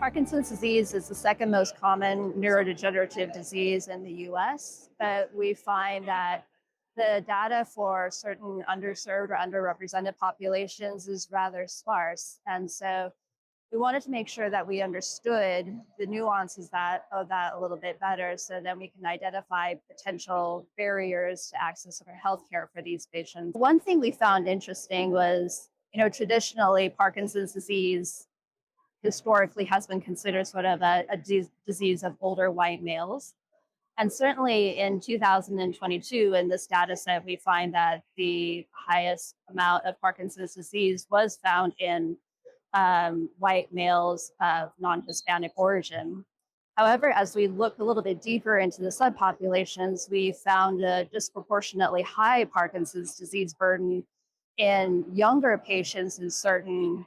Parkinson's disease is the second most common neurodegenerative disease in the US, but we find that the data for certain underserved or underrepresented populations is rather sparse. And so we wanted to make sure that we understood the nuances of that a little bit better so then we can identify potential barriers to access for healthcare for these patients. One thing we found interesting was, traditionally Parkinson's disease historically has been considered sort of a disease of older white males. And certainly in 2022, in this data set, we find that the highest amount of Parkinson's disease was found in white males of non-Hispanic origin. However, as we look a little bit deeper into the subpopulations, we found a disproportionately high Parkinson's disease burden in younger patients in certain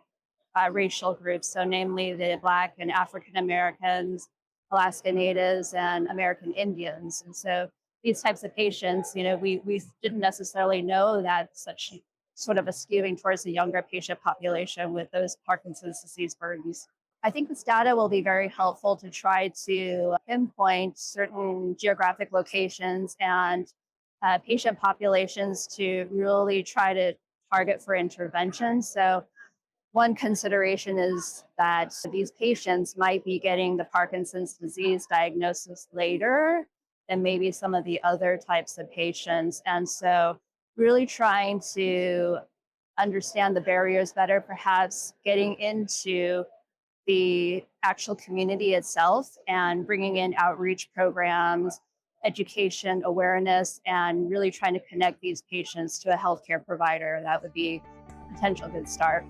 racial groups, so namely the Black and African Americans, Alaska Natives, and American Indians. And so these types of patients, we didn't necessarily know that such sort of a skewing towards the younger patient population with those Parkinson's disease burdens. I think this data will be very helpful to try to pinpoint certain geographic locations and patient populations to really try to target for intervention. So one consideration is that these patients might be getting the Parkinson's disease diagnosis later than maybe some of the other types of patients. And so really trying to understand the barriers better, perhaps getting into the actual community itself and bringing in outreach programs, education, awareness, and really trying to connect these patients to a healthcare provider. That would be a potential good start.